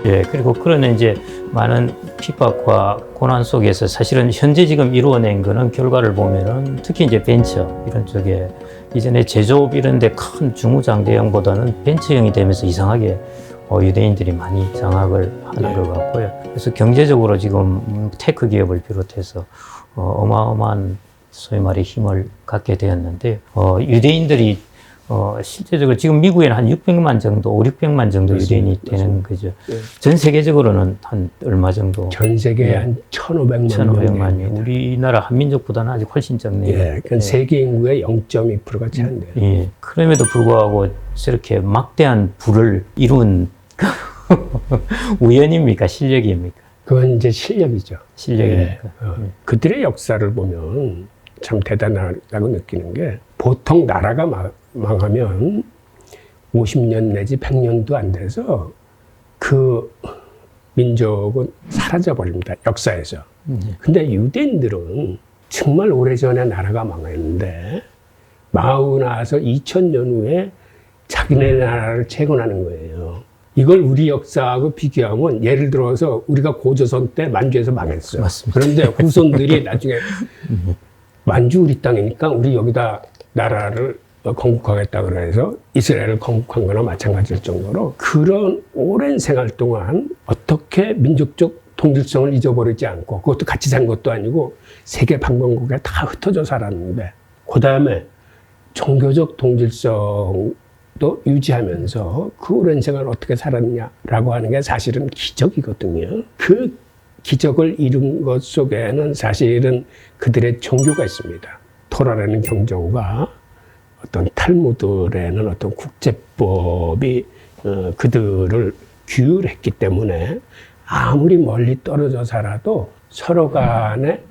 예, 그리고 그런 이제 많은 핍박과 고난 속에서 사실은 현재 지금 이루어낸 거는 결과를 보면은 특히 이제 벤처 이런 쪽에 이전에 제조업 이런 데 큰 중후장대형보다는 벤처형이 되면서 이상하게 유대인들이 많이 장악을 하는 것 같고요. 그래서 경제적으로 지금 테크 기업을 비롯해서 어마어마한 소위 말해 힘을 갖게 되었는데 유대인들이 실제적으로 지금 미국에는 한 600만 정도, 600만 정도 유대인이 되는 거죠. 전 세계적으로는 한 얼마 정도? 전 세계에 한 1,500만 명. 우리나라 한민족보다는 아직 훨씬 적네요. 예, 그 세계 인구의 0.2%가 채 안 돼요. 예. 그럼에도 불구하고 저렇게 막대한 부를 이룬 우연입니까? 실력입니까? 그건 이제 실력이죠. 실력입니까? 그들의 역사를 보면 참 대단하다고 느끼는 게 보통 나라가 망하면 50년 내지 100년도 안 돼서 그 민족은 사라져 버립니다. 역사에서. 근데 유대인들은 정말 오래전에 나라가 망했는데 망하고 나서 2000년 후에 자기네 나라를 재건하는 거예요. 이걸 우리 역사하고 비교하면 예를 들어서 우리가 고조선 때 만주에서 망했어요. 맞습니다. 그런데 후손들이 나중에 만주 우리 땅이니까 우리 여기다 나라를 건국하겠다 그래서 이스라엘을 건국한 거나 마찬가지일 정도로 그런 오랜 생활 동안 어떻게 민족적 동질성을 잊어버리지 않고 그것도 같이 산 것도 아니고 세계 방방곡에 다 흩어져 살았는데 그 다음에 종교적 동질성도 유지하면서 그 오랜 생활을 어떻게 살았냐라고 하는 게 사실은 기적이거든요. 그 기적을 이룬 것 속에는 사실은 그들의 종교가 있습니다. 토라라는 경전과 어떤 탈무드라는 어떤 국제법이 그들을 규율했기 때문에 아무리 멀리 떨어져 살아도 서로 간에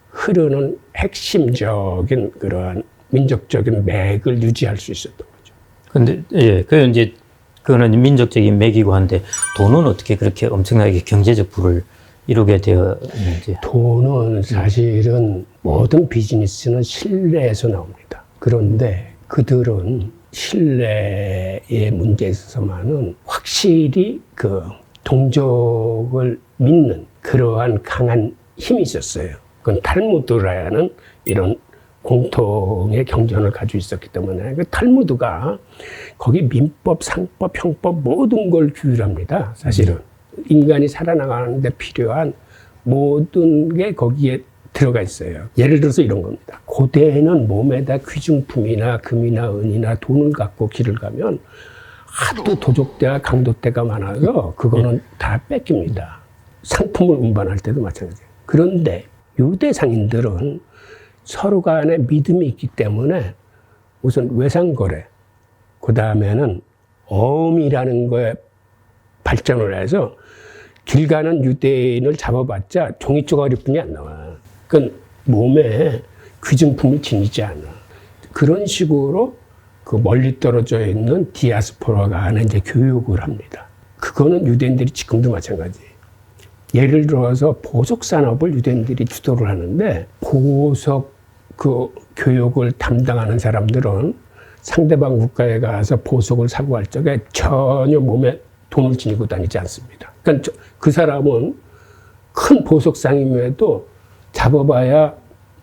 흐르는 핵심적인 그러한 민족적인 맥을 유지할 수 있었던 거죠. 근데, 예, 그거는 민족적인 맥이고 한데 돈은 어떻게 그렇게 엄청나게 경제적 부를 이루게 되었는지. 돈은 사실은 모든 비즈니스는 신뢰에서 나옵니다. 그런데 그들은 신뢰의 문제에 있어서만은 확실히 그 동족을 믿는 그러한 강한 힘이 있었어요. 그건 탈무드라는 이런 공통의 경전을 가지고 있었기 때문에 그 탈무드가 거기 민법, 상법, 형법 모든 걸 규율합니다. 사실은 인간이 살아나가는 데 필요한 모든 게 거기에 들어가 있어요. 예를 들어서 이런 겁니다. 고대에는 몸에다 귀중품이나 금이나 은이나 돈을 갖고 길을 가면 하도 도적대와 강도대가 많아서 그거는 다 뺏깁니다. 상품을 운반할 때도 마찬가지예요. 그런데 유대 상인들은 서로 간에 믿음이 있기 때문에 우선 외상거래, 그 다음에는 어음이라는 거에 발전을 해서 길 가는 유대인을 잡아봤자 종이 쪼가리뿐이 안 나와. 그러니까 몸에 귀중품을 지니지 않아. 그런 식으로 그 멀리 떨어져 있는 디아스포라 간에 이제 교육을 합니다. 그거는 유대인들이 지금도 마찬가지예요. 예를 들어서 보석 산업을 유대인들이 주도를 하는데 보석 그 교육을 담당하는 사람들은 상대방 국가에 가서 보석을 사고 할 적에 전혀 몸에 돈을 지니고 다니지 않습니다. 그러니까 그 사람은 큰 보석상임에도 잡아봐야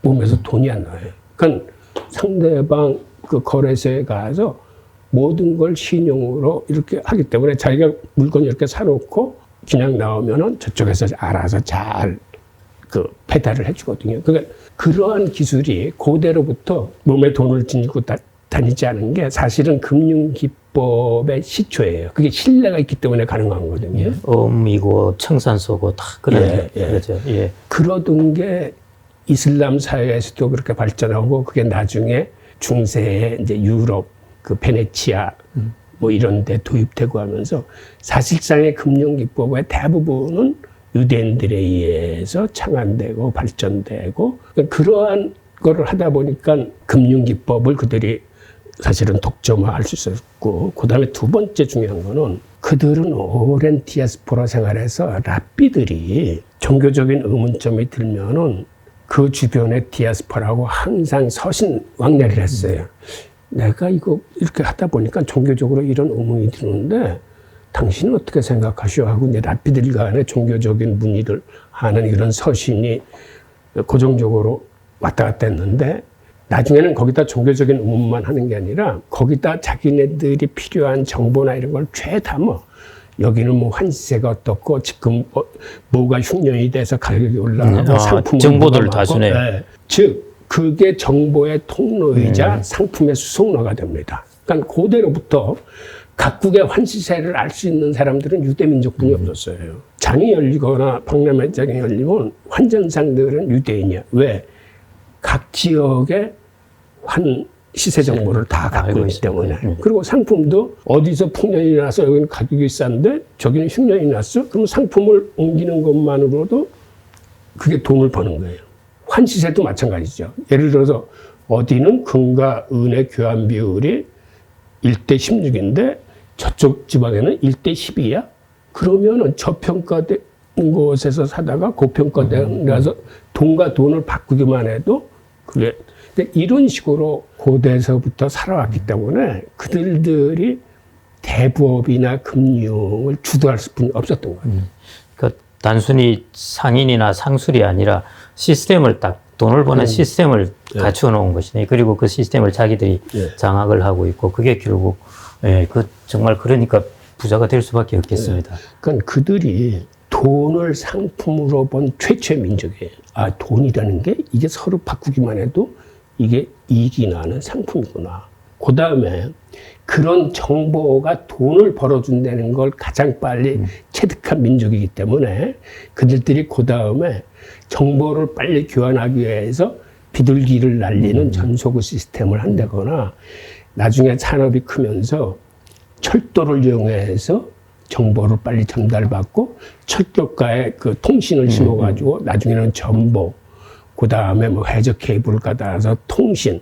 몸에서 돈이 안 나와요. 그러니까 상대방 그 거래소에 가서 모든 걸 신용으로 이렇게 하기 때문에 자기가 물건 이렇게 사놓고 그냥 나오면은 저쪽에서 알아서 잘 그 배달을 해주거든요. 그러니까 그러한 기술이 고대로부터 몸에 돈을 지니고 다니지 않은 게 사실은 금융기법의 시초예요. 그게 신뢰가 있기 때문에 가능한 거거든요. 엄이고 청산소고 다 그런 거죠. 예. 그러던 게 이슬람 사회에서도 그렇게 발전하고 그게 나중에 중세의 이제 유럽, 그 베네치아 뭐 이런 데 도입되고 하면서 사실상의 금융기법의 대부분은 유대인들에 의해서 창안되고 발전되고 그러한 거를 하다 보니까 금융기법을 그들이 사실은 독점화할 수 있었고 그 다음에 두 번째 중요한 거는 그들은 오랜 디아스포라 생활에서 랍비들이 종교적인 의문점이 들면은 그 주변의 디아스포라하고 항상 서신왕래를 했어요. 내가 이거 이렇게 하다 보니까 종교적으로 이런 의문이 드는데 당신은 어떻게 생각하시오? 하고 이제 랍비들 간의 종교적인 문의를 하는 이런 서신이 고정적으로 왔다 갔다 했는데 나중에는 거기다 종교적인 의문만 하는 게 아니라 거기다 자기네들이 필요한 정보나 이런 걸 죄담아. 여기는 뭐 환시세가 어떻고 지금 뭐가 흉년이 돼서 가격이 올라가고 상품 정보들을 다 주네요. 네. 즉 그게 정보의 통로이자 상품의 수송로가 됩니다. 그러니까 고대로부터 각국의 환시세를 알 수 있는 사람들은 유대 민족뿐이 없었어요. 장이 열리거나 박람회장이 열리면 환전상들은 유대인이야. 왜? 각 지역의 시세 정보를 다 갖고 있기 때문에. 그리고 상품도 어디서 풍년이 나서 여기는 가격이 싼데 저기는 흉년이 났어? 그럼 상품을 옮기는 것만으로도 그게 돈을 버는 거예요. 환시세도 마찬가지죠. 예를 들어서 어디는 금과 은의 교환 비율이 1대 16인데 저쪽 지방에는 1대 12야? 그러면은 저평가된 곳에서 사다가 고평가된 데서 돈과 돈을 바꾸기만 해도 그게 이런 식으로 고대에서부터 살아왔기 때문에 그들이 대부업이나 금융을 주도할 수뿐이 없었던 거예요. 그러니까 단순히 상인이나 상술이 아니라 시스템을 딱 돈을 버는 시스템을 갖추어 놓은 것이네. 그리고 그 시스템을 자기들이 장악을 하고 있고 그게 결국 정말 그러니까 부자가 될 수밖에 없겠습니다. 그러니까 그들이 돈을 상품으로 본 최초의 민족이에요. 아, 돈이라는 게 이게 서로 바꾸기만 해도 이게 이익이 나는 상품이구나. 그 다음에 그런 정보가 돈을 벌어준다는 걸 가장 빨리 체득한 민족이기 때문에 그들이 그 다음에 정보를 빨리 교환하기 위해서 비둘기를 날리는 전소구 시스템을 한다거나 나중에 산업이 크면서 철도를 이용해서 정보를 빨리 전달받고 철도가에 그 통신을 심어가지고 나중에는 전보, 그 다음에 뭐 해적 케이블을 갖다서 통신,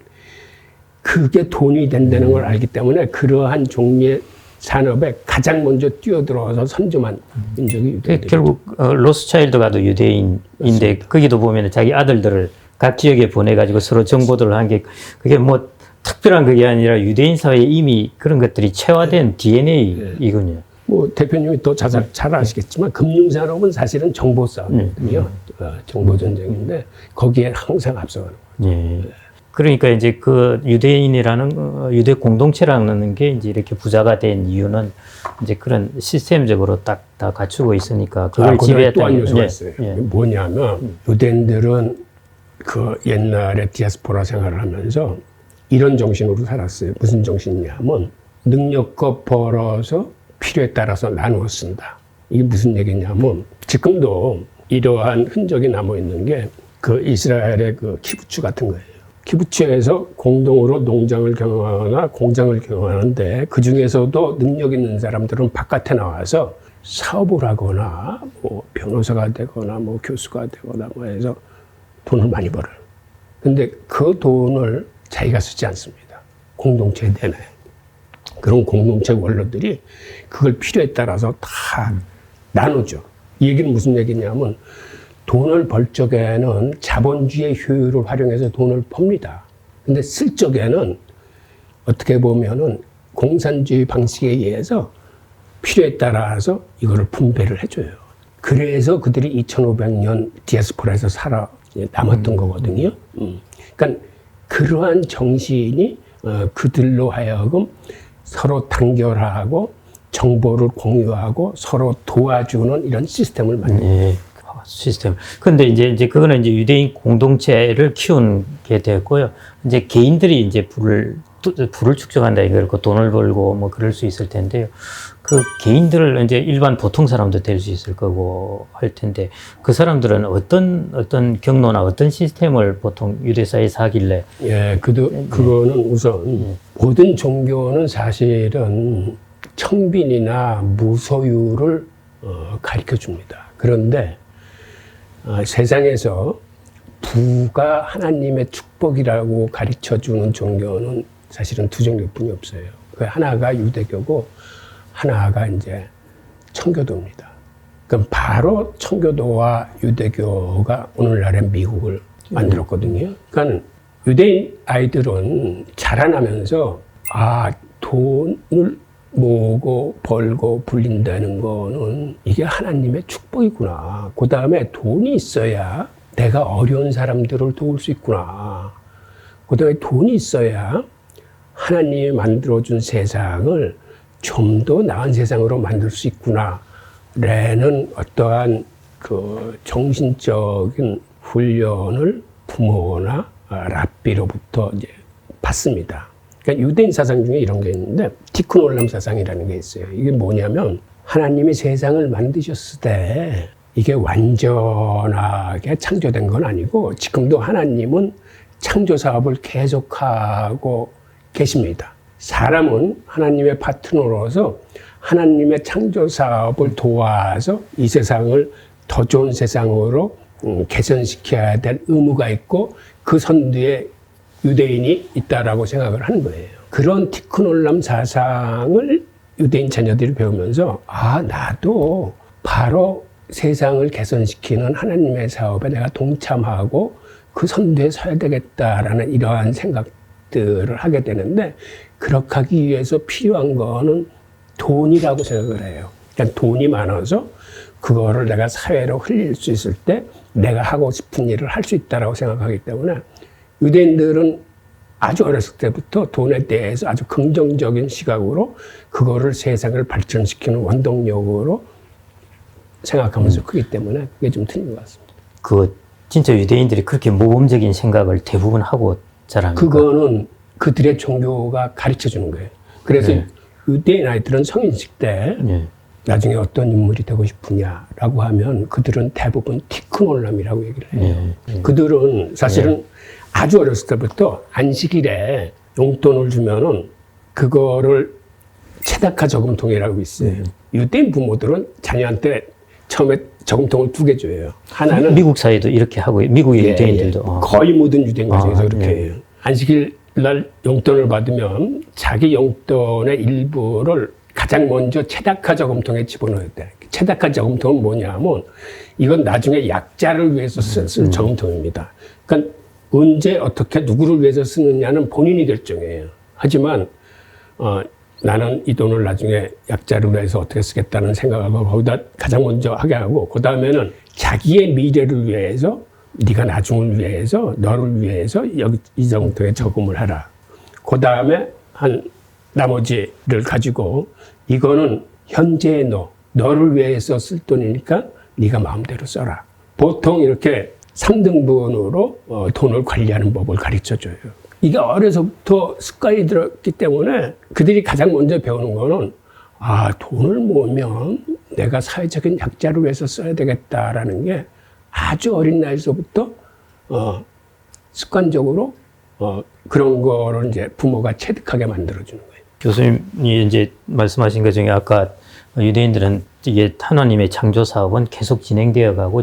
그게 돈이 된다는 걸 알기 때문에 그러한 종류의 산업에 가장 먼저 뛰어들어와서 선점한 민족이 유대인들. 결국 로스차일드가도 유대인인데 맞습니다. 거기도 보면 자기 아들들을 각 지역에 보내가지고 서로 정보들을 한 게 그게 뭐 특별한 그게 아니라 유대인 사회에 이미 그런 것들이 체화된 DNA이군요. 뭐 대표님이 또 잘 아시겠지만 금융산업은 사실은 정보 싸움이거든요. 정보 전쟁인데 거기에 항상 앞서가는 거죠. 예. 그러니까 이제 그 유대인이라는 유대 공동체라는 게 이제 이렇게 부자가 된 이유는 이제 그런 시스템적으로 딱 다 갖추고 있으니까 그걸 지배했다는 또한 요소가 있어요. 뭐냐면 유대인들은 그 옛날에 디아스포라 생활을 하면서 이런 정신으로 살았어요. 무슨 정신이냐면 능력껏 벌어서 필요에 따라서 나누어 쓴다. 이게 무슨 얘기냐면 지금도 이러한 흔적이 남아 있는 게 그 이스라엘의 그 키부츠 같은 거예요. 키부츠에서 공동으로 농장을 경영하거나 공장을 경영하는데 그 중에서도 능력 있는 사람들은 바깥에 나와서 사업을 하거나 뭐 변호사가 되거나 뭐 교수가 되거나 뭐 해서 돈을 많이 벌어요. 근데 그 돈을 자기가 쓰지 않습니다. 공동체에 내놔요. 그런 공동체 원로들이 그걸 필요에 따라서 다 나누죠. 이 얘기는 무슨 얘기냐면 돈을 벌 적에는 자본주의의 효율을 활용해서 돈을 봅니다. 근데 쓸 적에는 어떻게 보면은 공산주의 방식에 의해서 필요에 따라서 이거를 분배를 해줘요. 그래서 그들이 2500년 디아스포라에서 살아 남았던 거거든요. 그러니까 그러한 정신이 그들로 하여금 서로 단결하고 정보를 공유하고 서로 도와주는 이런 시스템을 만듭니다. 시스템. 근데 이제 그거는 이제 유대인 공동체를 키운 게 됐고요. 이제 개인들이 이제 부를 축적한다 이거 돈을 벌고 뭐 그럴 수 있을 텐데요. 그 개인들을 이제 일반 보통 사람도 될 수 있을 거고 할 텐데 그 사람들은 어떤 경로나 어떤 시스템을 보통 유대사에서 하길래? 예, 그거는 우선 모든 종교는 사실은 청빈이나 무소유를 가르쳐 줍니다. 그런데 세상에서 부가 하나님의 축복이라고 가르쳐 주는 종교는 사실은 두 종교뿐이 없어요. 그 하나가 유대교고 하나가 이제 청교도입니다. 그럼 바로 청교도와 유대교가 오늘날의 미국을 만들었거든요. 그러니까 유대인 아이들은 자라나면서 돈을 모으고 벌고 불린다는 거는 이게 하나님의 축복이구나. 그 다음에 돈이 있어야 내가 어려운 사람들을 도울 수 있구나. 그 다음에 돈이 있어야 하나님이 만들어준 세상을 좀 더 나은 세상으로 만들 수 있구나. 라는 어떠한 그 정신적인 훈련을 부모나 랍비로부터 이제 받습니다. 그러니까 유대인 사상 중에 이런 게 있는데 티큰 올람 사상이라는 게 있어요. 이게 뭐냐면 하나님이 세상을 만드셨을 때 이게 완전하게 창조된 건 아니고 지금도 하나님은 창조 사업을 계속하고 계십니다. 사람은 하나님의 파트너로서 하나님의 창조 사업을 도와서 이 세상을 더 좋은 세상으로 개선시켜야 될 의무가 있고 그 선두에 유대인이 있다라고 생각을 하는 거예요. 그런 티큰 올람 사상을 유대인 자녀들이 배우면서 나도 바로 세상을 개선시키는 하나님의 사업에 내가 동참하고 그 선두에 서야 되겠다라는 이러한 생각들을 하게 되는데 그렇게 하기 위해서 필요한 거는 돈이라고 생각을 해요. 그러니까 돈이 많아서 그거를 내가 사회로 흘릴 수 있을 때 내가 하고 싶은 일을 할 수 있다라고 생각하기 때문에 유대인들은 아주 어렸을 때부터 돈에 대해서 아주 긍정적인 시각으로 그거를 세상을 발전시키는 원동력으로 생각하면서 크기 때문에 그게 좀 틀린 것 같습니다. 진짜 유대인들이 그렇게 모범적인 생각을 대부분 하고 자랍니까? 그거는 그들의 종교가 가르쳐 주는 거예요. 그래서 유대인 아이들은 성인식 때 나중에 어떤 인물이 되고 싶으냐라고 하면 그들은 대부분 티큰 올람이라고 얘기를 해요. 그들은 사실은 아주 어렸을 때부터 안식일에 용돈을 주면은 그거를 체다카 저금통이라고 있어요. 유대인 부모들은 자녀한테 처음에 저금통을 2개 줘요. 하나는 미국 사회도 이렇게 하고 미국의 유대인들도 거의 모든 유대인 가정에서 그렇게 해요. 안식일 날 용돈을 받으면 자기 용돈의 일부를 가장 먼저 체다카 저금통에 집어넣어야 돼. 체다카 저금통은 뭐냐면 이건 나중에 약자를 위해서 쓸 저금통입니다. 그러니까 언제 어떻게 누구를 위해서 쓰느냐는 본인이 결정해요. 하지만 나는 이 돈을 나중에 약자를 위해서 어떻게 쓰겠다는 생각하고 거기다 가장 먼저 하게 하고 그 다음에는 자기의 미래를 위해서 네가 나중을 위해서 너를 위해서 여기 이 정도의 저금을 하라. 그 다음에 한 나머지를 가지고 이거는 현재의 너를 위해서 쓸 돈이니까 네가 마음대로 써라. 보통 이렇게 3등분으로 돈을 관리하는 법을 가르쳐줘요. 이게 어려서부터 습관이 들었기 때문에 그들이 가장 먼저 배우는 거는 돈을 모으면 내가 사회적인 약자를 위해서 써야 되겠다라는 게 아주 어린 나이에서부터 습관적으로 그런 거를 이제 부모가 체득하게 만들어주는 거예요. 교수님이 이제 말씀하신 것 중에 아까 유대인들은 이게 하나님의 창조 사업은 계속 진행되어 가고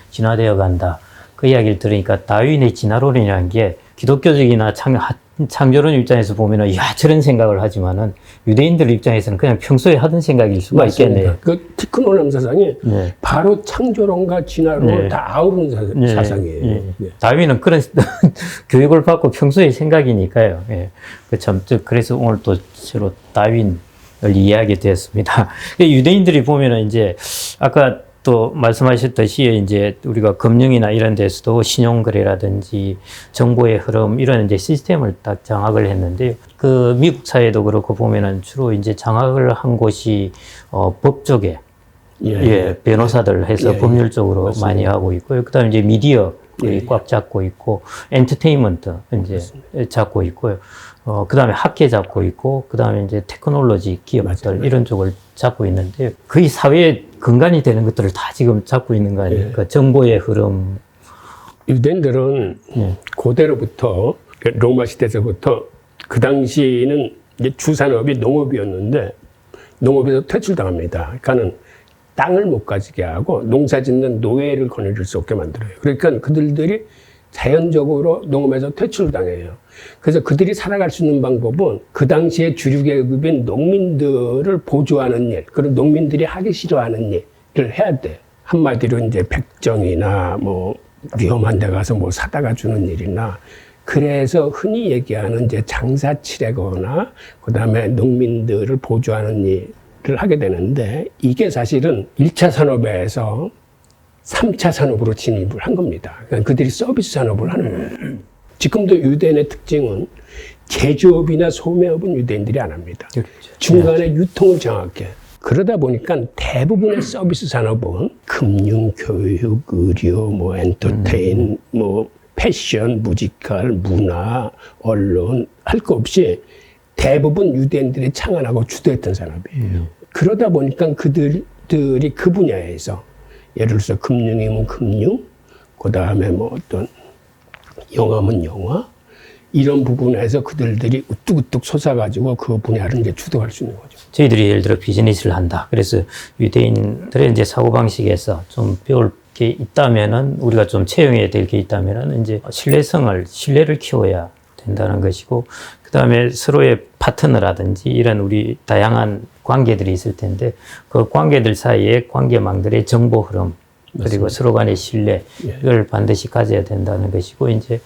진화되어 간다. 그 이야기를 들으니까 다윈의 진화론이라는 게 기독교적이나 창조론 입장에서 보면은 저런 생각을 하지만은 유대인들 입장에서는 그냥 평소에 하던 생각일 수가 맞습니다. 있겠네요. 그 티큰 올람 사상이 바로 창조론과 진화론을 다 아우르는 사상이에요. 다윈은 그런 교육을 받고 평소에 생각이니까요. 그래서 오늘 또 새로 다윈을 이해하게 되었습니다. 유대인들이 보면은 이제 아까 또 말씀하셨듯이 이제 우리가 금융이나 이런 데서도 신용거래라든지 정보의 흐름 이런 이제 시스템을 딱 장악을 했는데요. 그 미국 사회도 그렇고 보면은 주로 이제 장악을 한 곳이 법 쪽에 변호사들 해서 법률 쪽으로 맞습니다. 많이 하고 있고요. 그다음에 이제 미디어 꽉 잡고 있고 엔터테인먼트 이제 맞습니다. 잡고 있고요. 그다음에 학계 잡고 있고 그다음에 이제 테크놀로지 기업들 맞아요. 이런 쪽을 잡고 있는데 거의 사회의 근간이 되는 것들을 다 지금 잡고 있는 거 아닙니까? 정보의 흐름. 유대인들은 고대로부터 로마 시대에서부터 그 당시는 이제 주산업이 농업이었는데 농업에서 퇴출당합니다. 그러니까는 땅을 못 가지게 하고 농사 짓는 노예를 거느릴 수 없게 만들어요. 그러니까 그들이 자연적으로 농업에서 퇴출당해요. 그래서 그들이 살아갈 수 있는 방법은 그 당시에 주류 계급인 농민들을 보조하는 일, 그리고 농민들이 하기 싫어하는 일을 해야 돼. 한마디로 이제 백정이나 뭐 위험한 데 가서 뭐 사다가 주는 일이나 그래서 흔히 얘기하는 이제 장사치레거나 그다음에 농민들을 보조하는 일을 하게 되는데 이게 사실은 1차 산업에서 3차 산업으로 진입을 한 겁니다. 그러니까 그들이 서비스 산업을 하는 거예요. 지금도 유대인의 특징은 제조업이나 소매업은 유대인들이 안 합니다. 그렇죠. 중간에 유통을 정확히 해요. 그러다 보니까 대부분의 서비스 산업은 금융, 교육, 의료, 뭐 엔터테인, 뭐 패션, 뮤지컬, 문화, 언론 할 거 없이 대부분 유대인들이 창안하고 주도했던 산업이에요. 그러다 보니까 그들이 그 분야에서 예를 들어서 금융이면 금융, 그 다음에 뭐 어떤 영화면 영화, 이런 부분에서 그들이 우뚝우뚝 솟아가지고 그 분야를 이제 주도할 수 있는 거죠. 저희들이 예를 들어 비즈니스를 한다. 그래서 유대인들의 이제 사고방식에서 좀 배울 게 있다면은, 우리가 좀 채용해야 될 게 있다면은, 이제 신뢰를 키워야 된다는 것이고, 그 다음에 서로의 파트너라든지 이런 우리 다양한 관계들이 있을 텐데, 그 관계들 사이에 관계망들의 정보 흐름, 그리고 서로 간의 신뢰를 반드시 가져야 된다는 것이고, 이제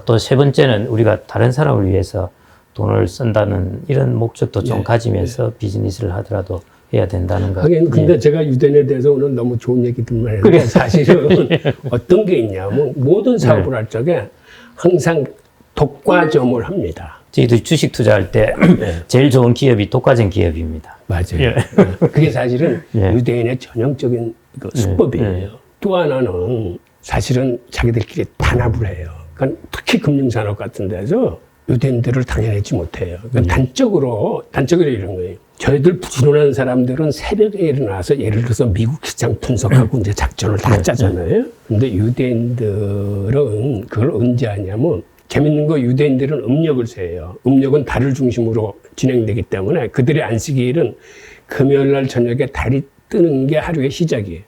또 세 번째는 우리가 다른 사람을 위해서 돈을 쓴다는 이런 목적도 좀 가지면서 비즈니스를 하더라도 해야 된다는 거. 하긴 근데 제가 유대인에 대해서 오늘 너무 좋은 얘기들만 했는데 그래. 사실은 어떤 게 있냐면 모든 사업을 할 적에 항상 독과점을 합니다. 저희도 주식 투자할 때 제일 좋은 기업이 독과점 기업입니다. 맞아요. 그게 사실은 유대인의 전형적인 그 수법이에요. 또 하나는 사실은 자기들끼리 단합을 해요. 그러니까 특히 금융산업 같은 데서 유대인들을 당해내지 못해요. 그러니까 단적으로 이런 거예요. 저희들 부지런한 사람들은 새벽에 일어나서 예를 들어서 미국 시장 분석하고 이제 작전을 다 짜잖아요. 근데 유대인들은 그걸 언제 하냐면, 재밌는 거 유대인들은 음력을 세요. 음력은 달을 중심으로 진행되기 때문에 그들의 안식일은 금요일 날 저녁에 달이 뜨는 게 하루의 시작이에요.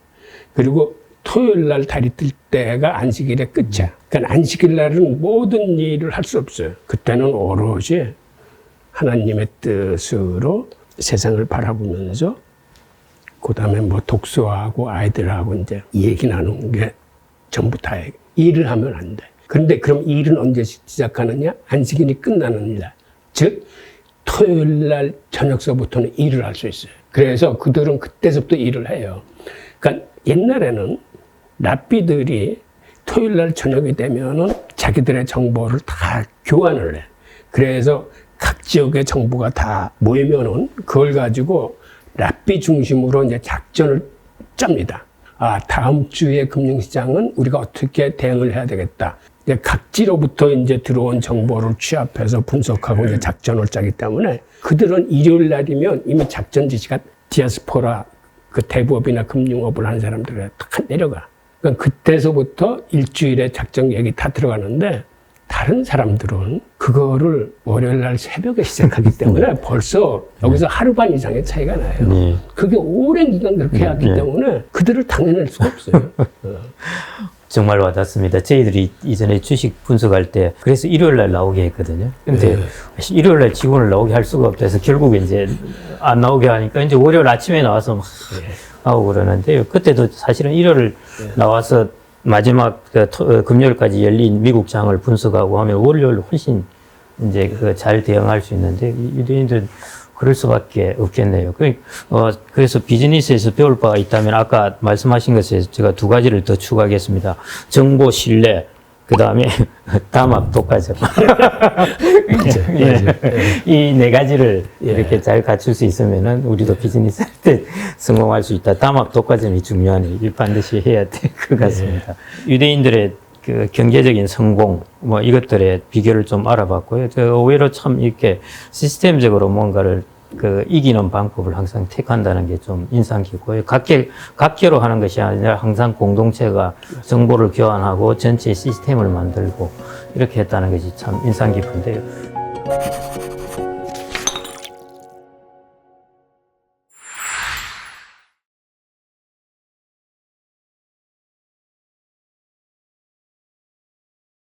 그리고 토요일 날 달이 뜰 때가 안식일의 끝이야. 그러니까 안식일 날은 모든 일을 할 수 없어요. 그때는 오롯이 하나님의 뜻으로 세상을 바라보면서 그 다음에 뭐 독서하고 아이들하고 이제 얘기 나누는 게 전부 다예요. 일을 하면 안 돼. 그런데 그럼 일은 언제 시작하느냐? 안식일이 끝나는 날. 즉 토요일 날 저녁서부터는 일을 할 수 있어요. 그래서 그들은 그때서부터 일을 해요. 그러니까 옛날에는 랍비들이 토요일 날 저녁이 되면은 자기들의 정보를 다 교환을 해. 그래서 각 지역의 정보가 다 모이면은 그걸 가지고 랍비 중심으로 이제 작전을 짭니다. 아, 다음 주에 금융시장은 우리가 어떻게 대응을 해야 되겠다. 이제 각지로부터 이제 들어온 정보를 취합해서 분석하고 이제 작전을 짜기 때문에 그들은 일요일 날이면 이미 작전 지시가 디아스포라 그 대부업이나 금융업을 하는 사람들에 탁 내려가. 그러니까 그때서부터 일주일에 작전 계획이 다 들어가는데, 다른 사람들은 그거를 월요일 날 새벽에 시작하기 때문에 벌써 여기서 하루 반 이상의 차이가 나요. 그게 오랜 기간 그렇게 해왔기 때문에 그들을 당해낼 수가 없어요. 정말 와닿습니다. 저희들이 이전에 주식 분석할 때 그래서 일요일 날 나오게 했거든요. 근데 일요일 날 직원을 나오게 할 수가 없어서 결국에 이제 안 나오게 하니까 이제 월요일 아침에 나와서 막 하고 그러는데요. 그때도 사실은 일요일 나와서 마지막 금요일까지 열린 미국 장을 분석하고 하면 월요일 훨씬 이제 그 잘 대응할 수 있는데, 유대인들은 그럴 수밖에 없겠네요. 그래서 비즈니스에서 배울 바가 있다면 아까 말씀하신 것에서 제가 두 가지를 더 추가하겠습니다. 정보 신뢰, 그 다음에 담합 독과점. 이 네 가지를 이렇게 잘 갖출 수 있으면은 우리도 비즈니스 할 때 성공할 수 있다. 담합 독과점이 중요하네요. 반드시 해야 될 것 같습니다. 유대인들의 그 경제적인 성공, 뭐 이것들의 비결을 좀 알아봤고요. 오히려 참 이렇게 시스템적으로 뭔가를 그 이기는 방법을 항상 택한다는 게 좀 인상 깊고요. 각계로 하는 것이 아니라 항상 공동체가 정보를 교환하고 전체 시스템을 만들고 이렇게 했다는 것이 참 인상 깊은데요.